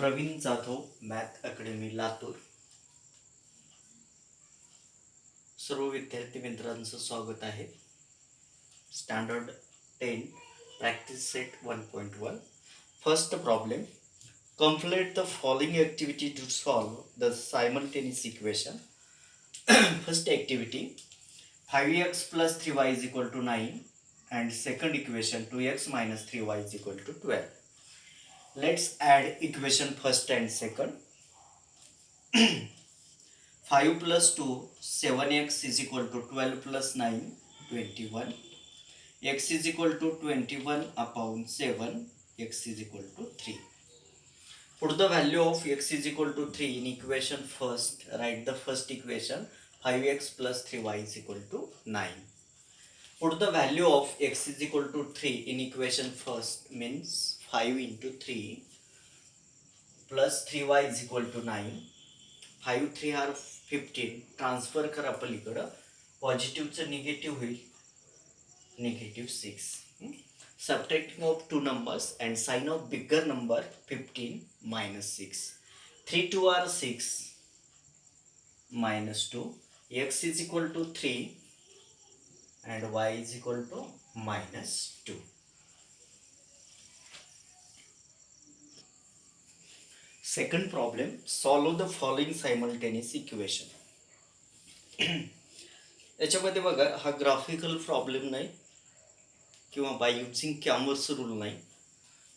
Praveen Jadhav math academy Latur. सर्व विद्यार्थी मित्रांचं स्वागत आहे. Standard 10 practice set 1.1. First problem. Complete the following activity to solve the simultaneous equation. First activity, 5x plus 3y is equal to 9, and second equation, 2x minus 3y is equal to 12. Let's add equation first and second. 5 plus 2, 7x is equal to 12 plus 9, 21. X is equal to 21 upon 7, x is equal to 3. Put the value of x is equal to 3 in equation first. Write the first equation, 5x plus 3y is equal to 9. Put the value of x is equal to 3 in equation first, means 5 into 3 plus 3y is equal to 9. 5 3 are 15. Transfer करा पलीकडं. पॉझिटिव्हचं negative होईल, negative 6. Subtracting of two numbers and sign of bigger number, 15 minus 6. 3 2 are 6 minus 2. X is equal to 3 and y is equal to minus 2. Second problem, solve the following simultaneous equation. याच्यामध्ये बघा, हा graphical problem नाही किंवा by using कॅमर्स rule नाही.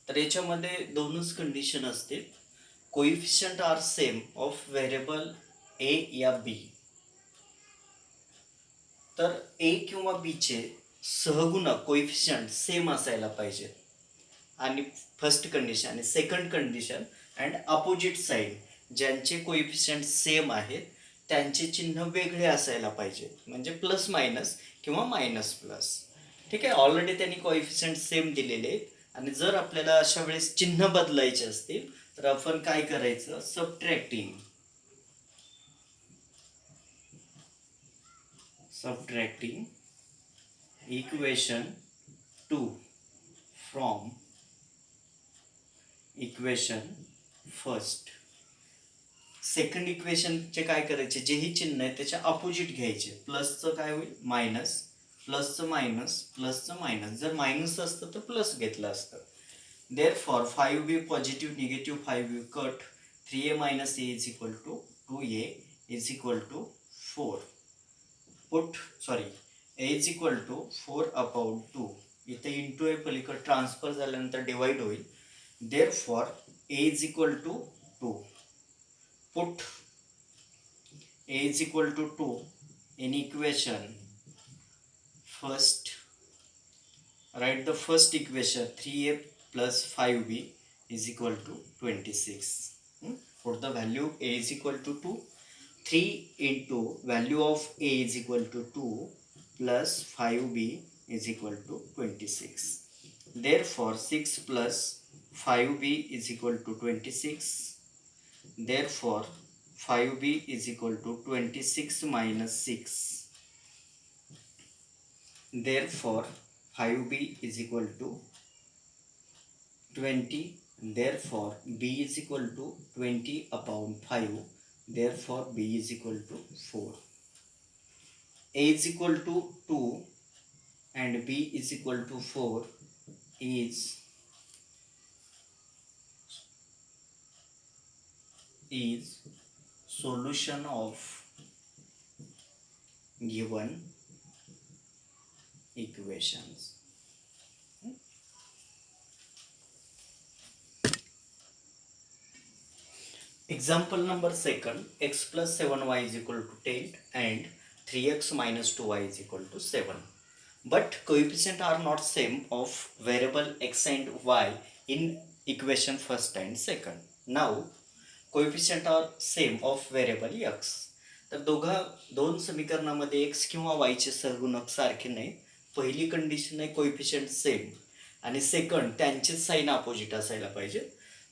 तर याच्यामध्ये दोनच condition असतील. Coefficient are same of variable a या बी. तर ए किंवा बीचे सहगुणक कोइफिशियंट सेम असायला पाहिजे. आणि फर्स्ट कंडिशन. आणि second condition, and opposite side, ज्यांचे कोइफिशियंट सेम आहेत त्यांचे चिन्ह वेगळे असायला पाहिजे. म्हणजे प्लस मायनस किंवा मायनस प्लस. ठीक आहे. ऑलरेडी त्यांनी कोएफिशियंट सेम दिलेले आहेत. आणि जर आपल्याला अशा वेळेस चिन्ह बदलायचे असतील तर आपण काय करायचं, subtracting equation 2 from equation first. Second इक्वेशनचे काय करायचे, जेही चिन्ह आहे त्याच्या अपोजिट घ्यायचे. प्लसचं काय होईल, मायनस, प्लसचं मायनस, प्लसचं मायनस. जर मायनस असतं तर प्लस घेतलं असतं. Therefore 5b positive negative 5b cut. 3a मायनस a is equal to 2a is equal to 4. Put a is equal to 4 upon 2. इथे इंटू ए पलीकडे ट्रान्सफर झाल्यानंतर डिवाइड होईल. Therefore a is equal to 2. Put a is equal to 2 in equation first. Write the first equation, 3a plus 5b is equal to 26. Put the value a is equal to 2. 3 into value of a is equal to 2 plus 5b is equal to 26. Therefore 6 plus 5b is equal to 26. Therefore 5b is equal to 26 minus 6. Therefore 5b is equal to 20. Therefore b is equal to 20 upon 5. Therefore b is equal to 4. a is equal to 2 and b is equal to 4 is solution of given equations. Example number second, x plus 7y is equal to 10 and 3x minus 2y is equal to 7. But coefficient are not same of variable x and y in equation first and second. Now coefficient are same of variable x. तर दोन समीकरणामध्ये x किंवा y चे सहगुणक सारखे नाही. पहिली condition आहे coefficient same, आणि second त्यांचेच साइन अपोजिट असायला पाहिजे.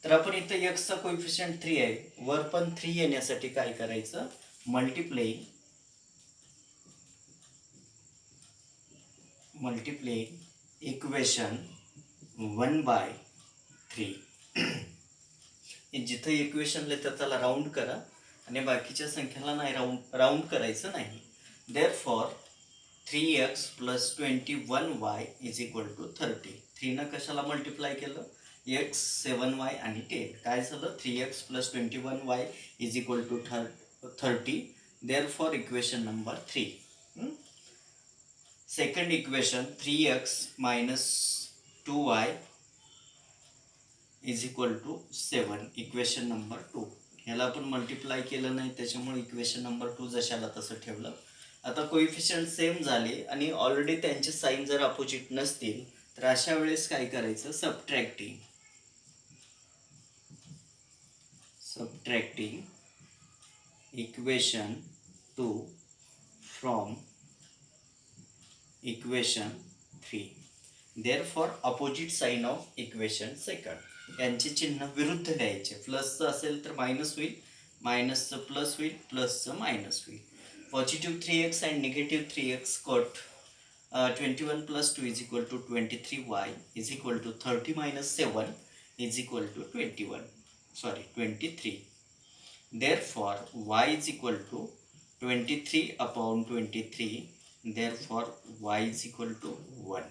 तर आपण इथे x चा कोएफिशियंट 3 आहे, वर पण 3 येण्यासाठी काय करायचं, मल्टिप्लाइंग इक्वेशन 1/3. जिथं इक्वेशन लिहितं त्याला राऊंड करा आणि बाकीच्या संख्याला नाही राऊंड करायचं नाही. Therefore 3x + 21y = 30. 3 कशाला मल्टिप्लाय केलं? x 7y आणि 10. काय झालं? 3x + 21y = 30. Therefore equation number 3. Second equation 3x - 2y = 7. Equation number 2. ह्याला आपण मल्टिप्लाय केलं नाही त्याच्यामुळे इक्वेशन नंबर 2 जशाला तसं ठेवलं. आता कोइफिशियंट सेम झाले आणि ऑलरेडी त्यांचे साईन जर अपोजिट नसतील तर अशा वेळेस काय करायचं? Subtracting equation 2 from equation 3. Therefore opposite sign of equation second. यांचे चिन्ह विरुद्ध द्यायचे. प्लसचं असेल तर मायनस होईल, मायनसचं प्लस होईल, प्लसचं मायनस होईल. Positive 3x and negative 3x cut. 21 + 2 = 23y = 30 - 7 = 23. Therefore y = 23/23. Therefore y = 1.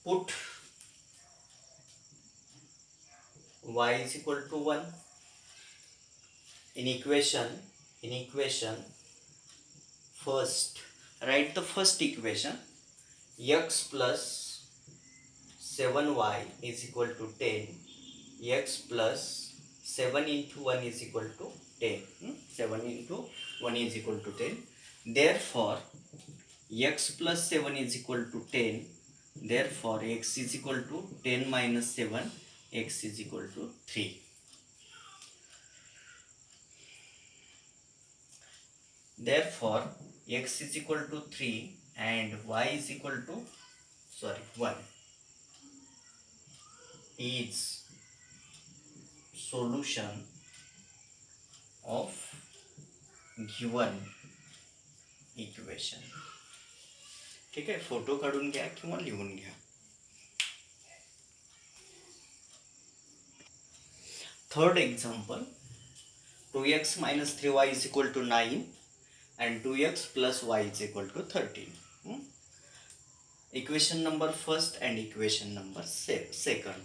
Put y = 1 in equation first. Write the first equation. X plus 7y = 10. X plus 7 into 1 = 10. 7 into 1 = 10. Therefore x plus 7 = 10. Therefore x = 10 - 7. X = 3. Therefore x = 3 and y = 1 is solution of given equation. ठीक आहे, photo काढून घ्या किंवा लिहून घ्या. Third example 2x - 3y = 9 and 2x + y = 13. Equation number first and equation number second.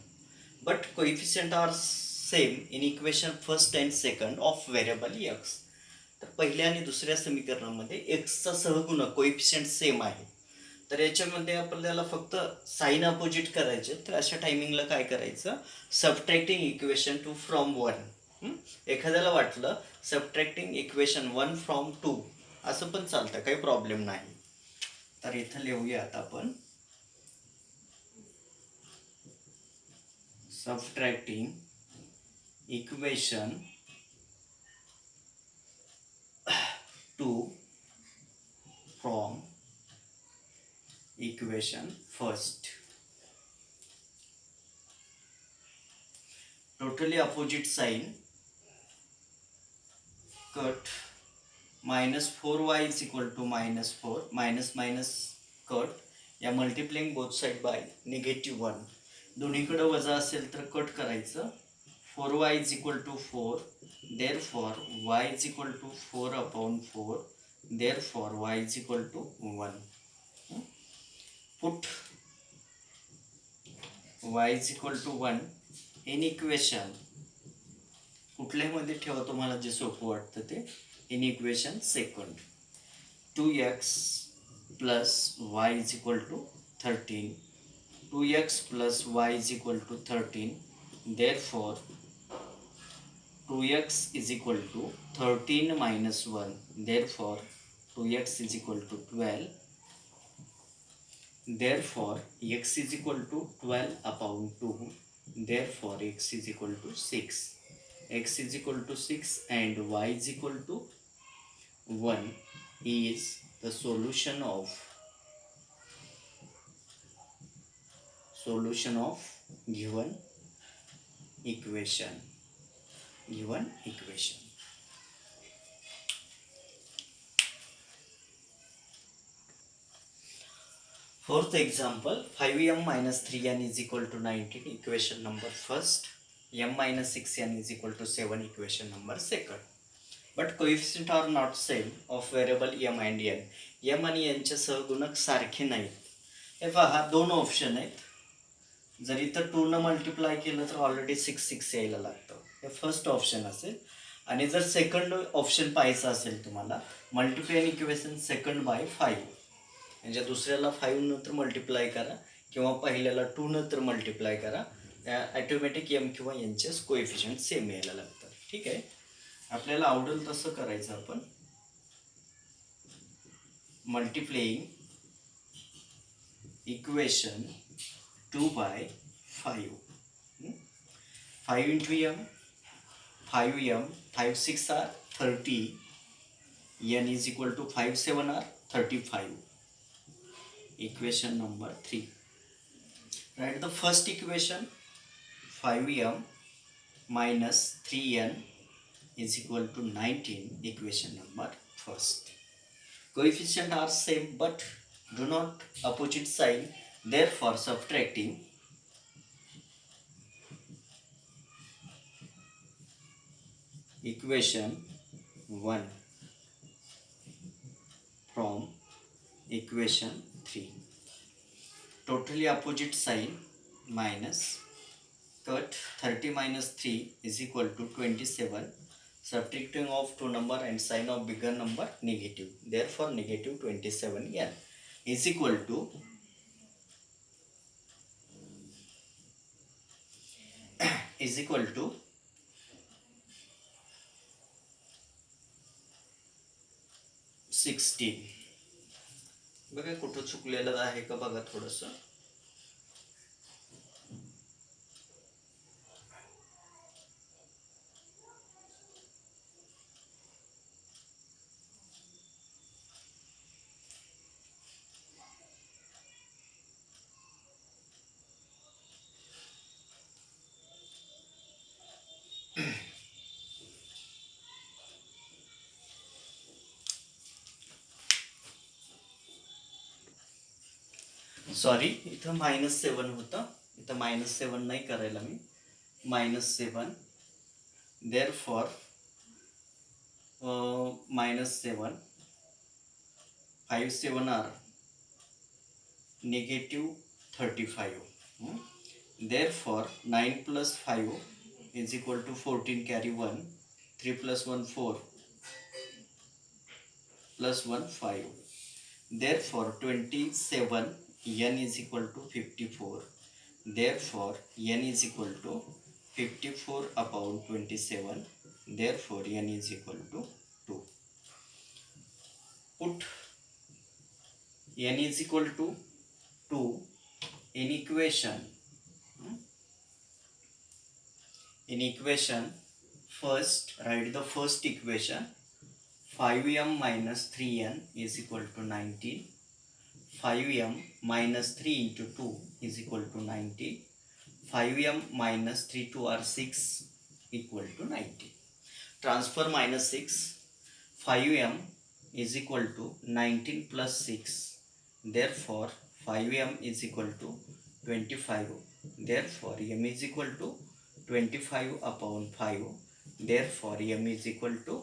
But coefficient are same in equation first and second of variable x. तर पहिल्या आणि दुसऱ्या समीकरणामध्ये एक्सचा सहगुणक कोइफिशियंट सेम आहे. तर याच्यामध्ये आपल्याला फक्त साईन अपोजिट करायचे. तर अशा टायमिंगला काय करायचं? Subtracting equation 2 from 1. एखाद्याला वाटलं सबट्रॅक्टिंग इक्वेशन 1 फ्रॉम 2 असं पण चालतं, काही प्रॉब्लेम नाही. तर इथं लिहूया आता आपण subtracting equation 2 from equation first. Totally opposite sign. Cut. -4y = -4. Minus cut. या मल्टिप्लाइंग बोथ साइड बाय -1. दोन्हीकडे वजा असेल तर कट करायचं. 4y = 4. Therefore y = 4/4. Therefore y = 1. Put y = 1 in equation. कुठल्यामध्ये ठेवा तुम्हाला जे सोपं वाटतं ते. In equation second 2x + y = 13. 2x + y = 13. Therefore 2x = 13 - 1. Therefore 2x = 12. Therefore x = 12/2. Therefore x = 6. X = 6 and y = 1 is the solution of given equation. Fourth example, 5m minus 3n is equal to 19, equation number first. M minus 6n is equal to 7, equation number second. But coefficient are not same of variable m and n. m आणि n चे सहगुणक सारखे नाहीत. हे पहा, दोन option आहेत. जर इथं 2 न मल्टिप्लाय केलं तर ऑलरेडी 6 यायला लागतं. हे फर्स्ट ऑप्शन असेल. आणि जर सेकंड ऑप्शन पाहायचं असेल तुम्हाला, मल्टिप्लाय इक्वेशन सेकंड बाय 5, म्हणजे दुसऱ्याला 5 नंतर मल्टिप्लाय करा किंवा पहिल्याला 2 नंतर मल्टिप्लाय करा, ॲटोमॅटिक एम किंवा एनचे कोएफिशियंट सेम यायला लागतात. ठीक आहे, आपल्याला आवडेल तसं करायचं आपण. मल्टिप्लेइंग equation 2 by 5. 5 into m, 5m, 5 6 are 30, n is equal to 5 7 are 35. Equation number 3. Write the first equation, 5m minus 3n is equal to 19, equation number first. Coefficient are same but do not opposite sign, therefore subtracting equation 1 from equation 3. Totally opposite sign, minus. Cut 30 minus 3 is equal to 27. Subtracting of two number and sign of bigger number negative. Therefore negative 27n is equal to is equal to 16. बघा कुठं चुकलेलं आहे का बघा थोडंसं. Sorry, इथं -7 होतं, इथं -7 नाही करायला मी. -7, therefore -7, 5 7 are -35. Therefore 9 plus 5 is equal to 14, carry 1, 3 plus 1 4 plus 1 5. Therefore 27, n is equal to 54. Therefore n is equal to 54 upon 27. Therefore n is equal to 2. Put n is equal to 2 in equation. In equation first, write the first equation. 5m minus 3n is equal to 19. 5m minus 3 into 2 is equal to 90. 5m minus 3 2 are 6 equal to 90. Transfer minus 6. 5m is equal to 19 plus 6. Therefore 5m is equal to 25. Therefore m is equal to 25 upon 5. Therefore m is equal to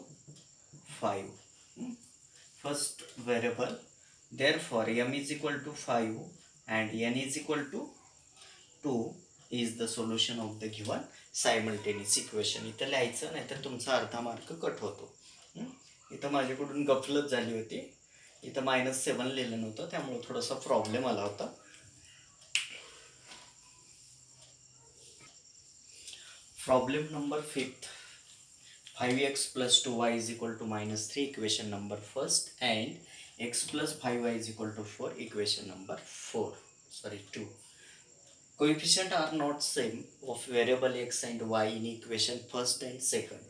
5. First variable. Therefore m is equal to 5 and n is equal to 2 is the solution of the given simultaneous equation. इथं लिहायचं नाही तर तुमचा अर्धा mark cut होतो. इथं माझ्याकडून गफलत झाली होती. इथं -7 लिहिलं नव्हतं, त्यामुळे थोडासा प्रॉब्लेम आला होता. Problem number 5th. 5x plus 2y is equal to -3, equation number first, and x plus 5y is equal to 4, equation number 2. Coefficient are not same of variable x and y in equation first and second.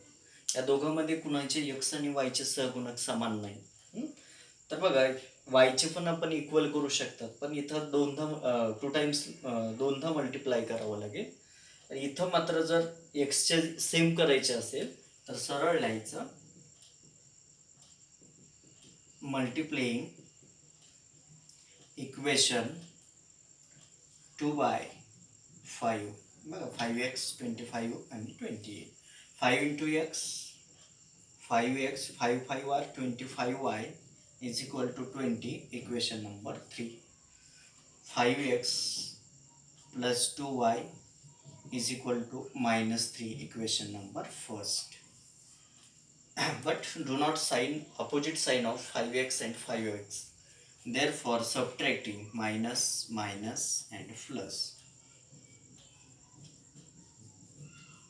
या दोघांमध्ये कुणाचे x आणि y चे सहगुणक समान नाही. तर बघा, y चे पण आपण इक्वल करू शकतात, पण इथं टू टाइम्स दोनदा मल्टिप्लाय करावं लागेल. इथं मात्र जर x चे सेम करायचे असेल तर सरळ लिहायचं, मल्टिप्लेइंग इक्वेशन 2 by 5 बघा 5x 25 आणि 28 5 into x 5x 5 5 are 25y is equal to 20 equation number 3 5x plus 2y is equal to minus 3 equation number first but do not sign opposite sign of 5x and 5x, therefore subtracting minus minus and plus,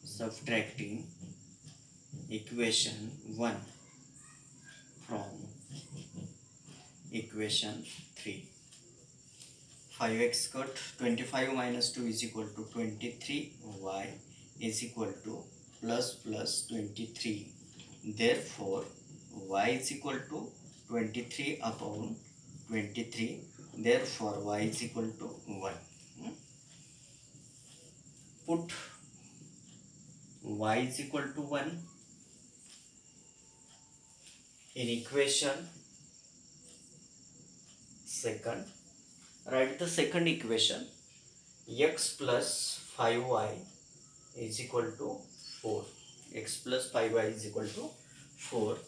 subtracting equation 1 from equation 3. 5x cut 25 minus 2 is equal to 23y is equal to plus plus 23, therefore y is equal to 23 upon 23, therefore y is equal to 1. Put y is equal to 1 in equation second. Write the second equation. X plus 5y is equal to 4. X plus 5y is equal to 4.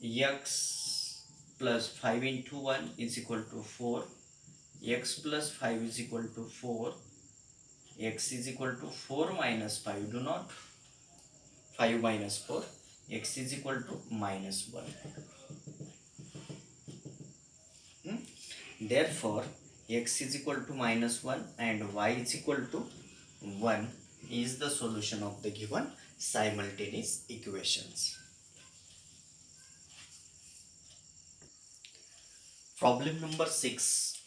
X plus 5 into 1 is equal to 4. X plus 5 is equal to 4. X is equal to 4 minus 5. Do not 5 minus 4. X is equal to minus 1. Therefore, x is equal to minus 1 and y is equal to 1 is the solution of the given simultaneous equations. Problem number 6.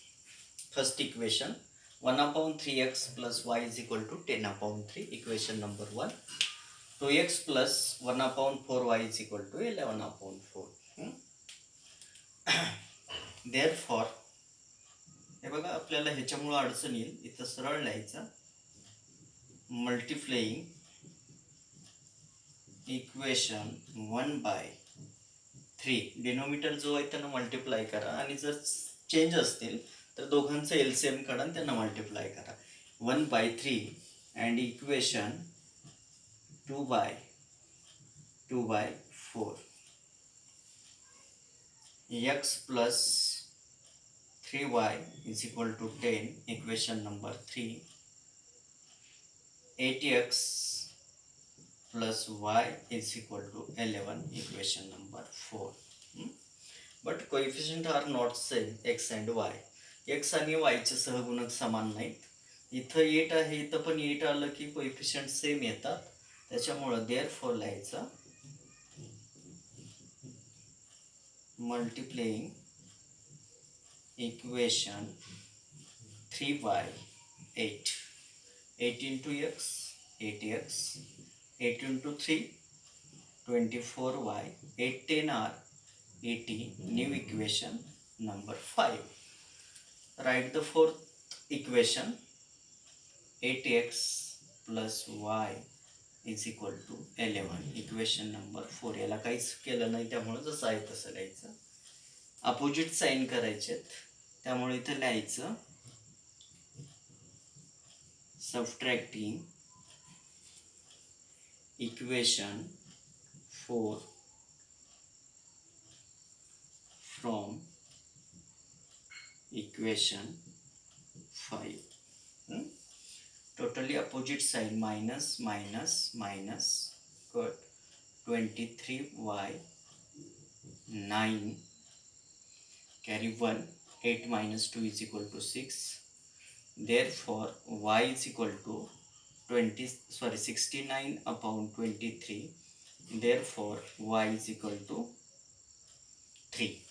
First equation 1 upon 3x plus y is equal to 10 upon 3. Equation number 1. 2x plus 1 upon 4y is equal to 11 upon 4. Therefore, हे बघा आपल्याला ह्याच्यामुळे अडचण येईल. इथं सरळ लिहायचं multiplying equation 1 by 3. Denominator जो आहे त्यांना मल्टिप्लाय करा आणि जर चेंज असतील तर दोघांचं एलसीएम काढा आणि त्यांना मल्टिप्लाय करा. 1 by 3 and equation 2 by 4. x plus 3y is equal to 10. Equation number 3. 8x plus y is equal to 11. Equation number 4. But coefficient are not same x and y. x आणि y चे सहगुणक समान नाहीत. इथं 8 आहे, इथं पण 8 आलं की कोएफिशियंट सेम येतात. त्याच्यामुळं therefore लिहायचं multiplying equation 3 by 8. 8 into x 8x, 8 into 3 24y, 8 10 are 80. New equation number 5. Write the fourth equation. 8x plus y is equal to 11. Equation number 4. याला काहीच केलं नाही त्यामुळे जसं आहे तसं लिहायचं. अपोजिट साइन करायचे त्यामुळे इथं लिहायचं subtracting equation 4 from equation 5. Totally opposite sign minus minus minus cut 23y 9 carry 1. 8 minus 2 is equal to 6. Therefore y is equal to 69 upon 23. Therefore y is equal to 3.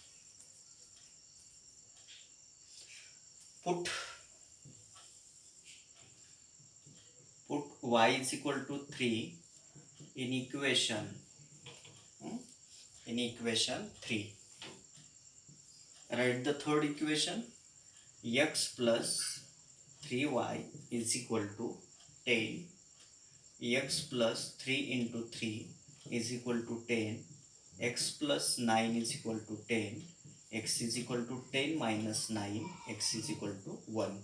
Put y is equal to 3 in equation 3. Write the third equation. X plus 3y is equal to 10. X plus 3 into 3 is equal to 10. X plus 9 is equal to 10. x is equal to 10 minus 9, x is equal to 1,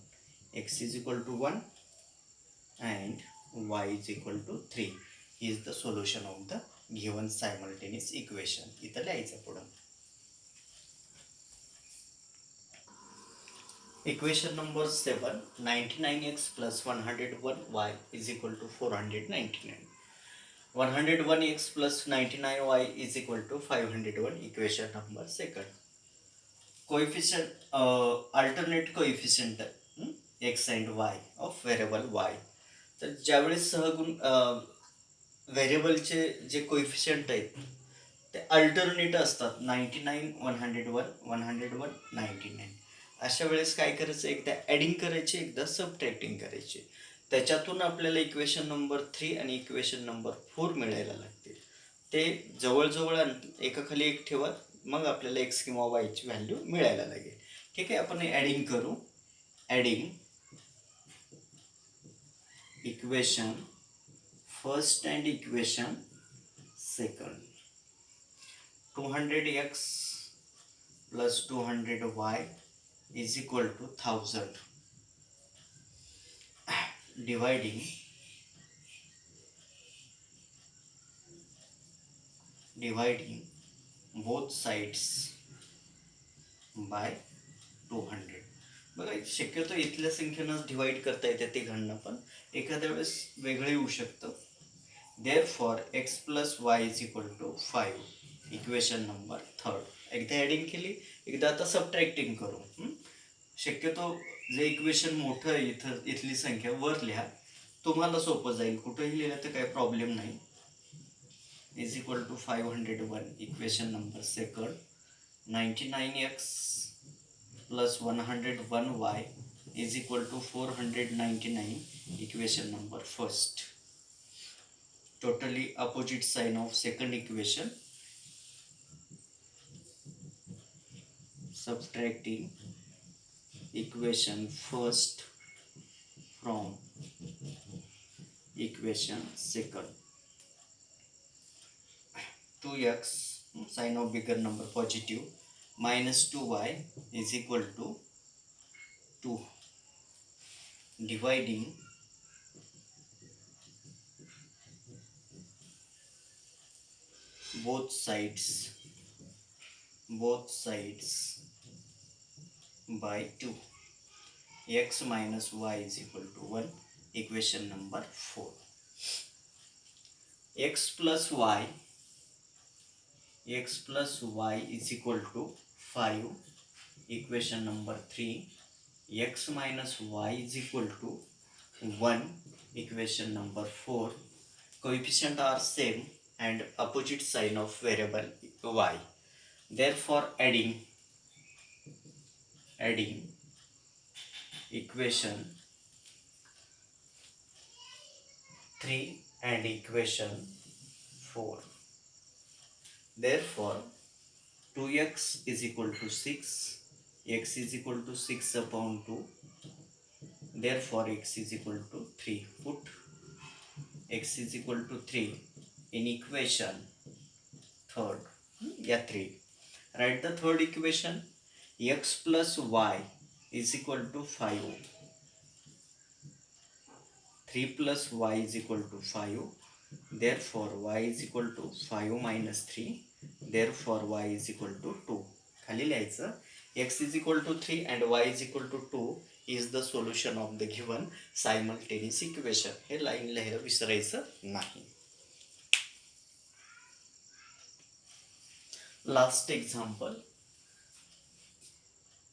x is equal to 1 and y is equal to 3 is the solution of the given simultaneous equation. इथं लिहायचं पुढं. Equation number 7, 99x plus 101y is equal to 499. 101x plus 99y is equal to 501. Equation number 2. Coefficient, alternate coefficient x and y of variable y. तर ज्यावेळेस सहगुण व्हेरिएबलचे जे coefficient आहेत ते alternate असतात, 99, 101, 101, 99. अशा वेळेस काय करायचं, एकदा ॲडिंग करायची, एकदा सबट्रॅक्टिंग करायची. त्याच्यातून आपल्याला इक्वेशन नंबर 3 आणि इक्वेशन नंबर 4 मिळायला लागतील. ते जवळजवळ एकाखाली एक ठेवा, मग आपल्याला एक्स किंवा वायची व्हॅल्यू मिळायला लागेल. ठीक आहे, आपण ॲडिंग करू. Adding equation first and equation second. 200x plus 200y is equal to 1000. Dividing both sides by 200. बघा, शक्यतो इथल्या संख्येनं डिवाइड करता येते ते घडणं, पण एखाद्या वेळेस वेगळं येऊ शकतं. Therefore x plus y is equal to 5. Equation number 3. एकदा ॲडिंग केली, एकदा आता सबट्रॅक्टिंग करू. शक्यतो जे इक्वेशन मोठं आहे इथली संख्या वर लिहा, तुम्हाला सोपं जाईल. कुठंही लिहिलं तर काही प्रॉब्लेम नाही. Is equal to 501. Equation number 2. 99x plus 101y is equal to 499. Equation number 1. Totally opposite sign of second equation. Subtracting equation first from equation second. 2x, sign of bigger number positive, minus 2y is equal to 2. Dividing both sides by 2. X minus y is equal to 1. Equation number 4. X plus y is equal to 5. Equation number 3. X minus y is equal to 1. Equation number 4. Coefficient are same and opposite sign of variable y. Therefore adding equation 3 and equation 4. Therefore 2x is equal to 6. X is equal to 6 upon 2. Therefore x is equal to 3. Put x is equal to 3 in equation third. 3. Write the third equation. X plus y is equal to 5. 3 plus y is equal to 5. Therefore y is equal to 5 minus 3. Therefore y is equal to 2. खाली लिहायचं, x is equal to 3 and y is equal to 2 is the solution of the given simultaneous equation. हे line लिहायला विसरायचं नाही. Last example.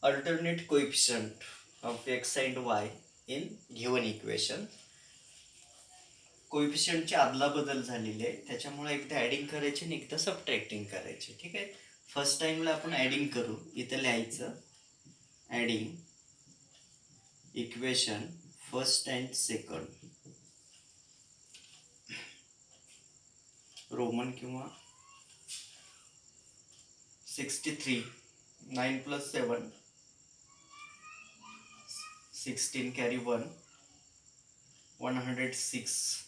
Alternate coefficient of x and y in given equation. कोइफिशियंटची आदला बदल झालेली आहे, त्याच्यामुळे एकदा ॲडिंग करायची आणि एकदा सबट्रॅक्टिंग करायची. ठीक आहे, फर्स्ट टाइमला आपण ॲडिंग करू. इथं लिहायचं adding equation first and second, Roman किंवा 63. 9 plus 7, 16 carry 1, 106.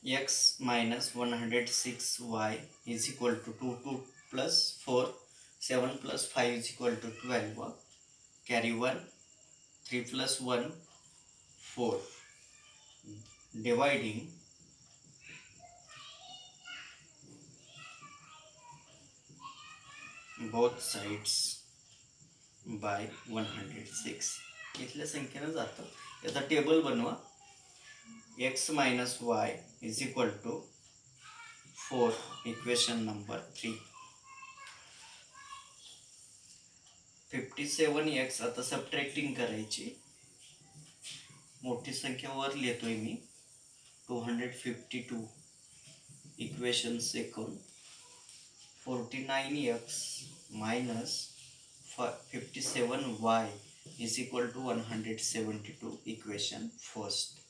X minus 106y is equal to 2. plus 4, 7 plus 5 is equal to 12, carry 1, 3 plus 1, 4, dividing both sides by 106. इथल्या संख्येनं जातं. याचा टेबल बनवा. x minus y is equal to 4, equation number 3. 57x आता subtracting करायची. मोठी संख्या वर लिहितोय मी. 252 equation second. 49x minus 57y is equal to 172 equation first.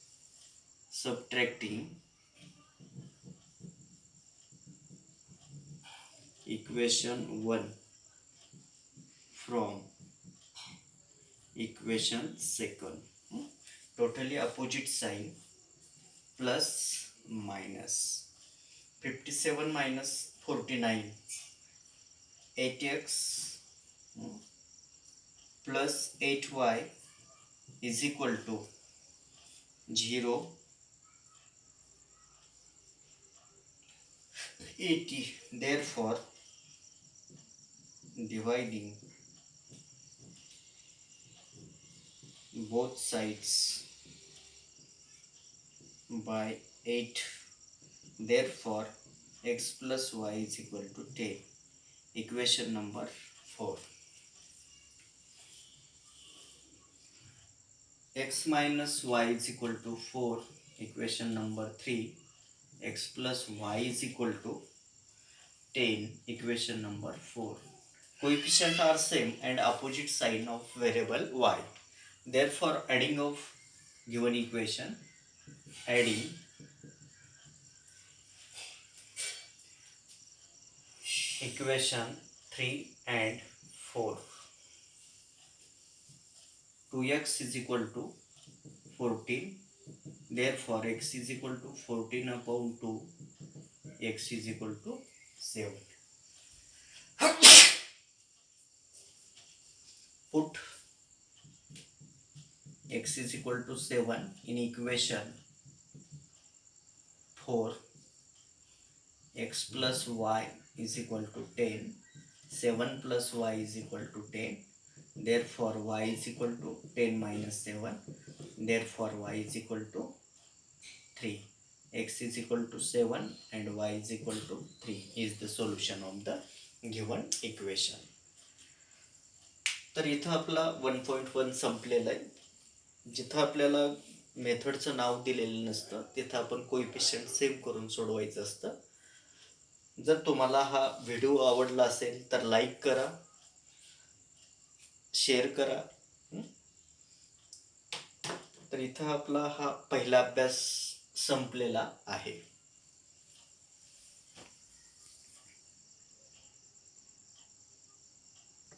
Subtracting equation 1 from equation second. Totally opposite sign, plus minus. 57 minus 49, 8x plus 8y is equal to 0, 80. Therefore, dividing both sides by 8, therefore x plus y is equal to 10. Equation number 4. X minus y is equal to 4. Equation number 3. X plus y is equal to 10. Equation number 4. Coefficient are same and opposite sign of variable y. Therefore, adding of given equation, adding equation 3 and 4. 2x is equal to 14. Therefore, x is equal to 14 upon 2. X is equal to 7. Put x is equal to 7 in equation 4. X plus y is equal to 10. 7 plus y is equal to 10. Therefore, y is equal to 10 minus 7. Therefore, y is equal to 3. X is equal to 7 and y is equal to 3 is the solution of the given equation. तर इथं आपला 1.1 संपलेला आहे. जिथं आपल्याला मेथडचं नाव दिलेलं नसतं तिथं आपण कोएफिशियंट सेम करून सोडवायचं असतं. जर तुम्हाला हा व्हिडिओ आवडला असेल तर लाईक करा, शेअर करा. तर इथं आपला हा पहिला अभ्यास संपलेला आहे.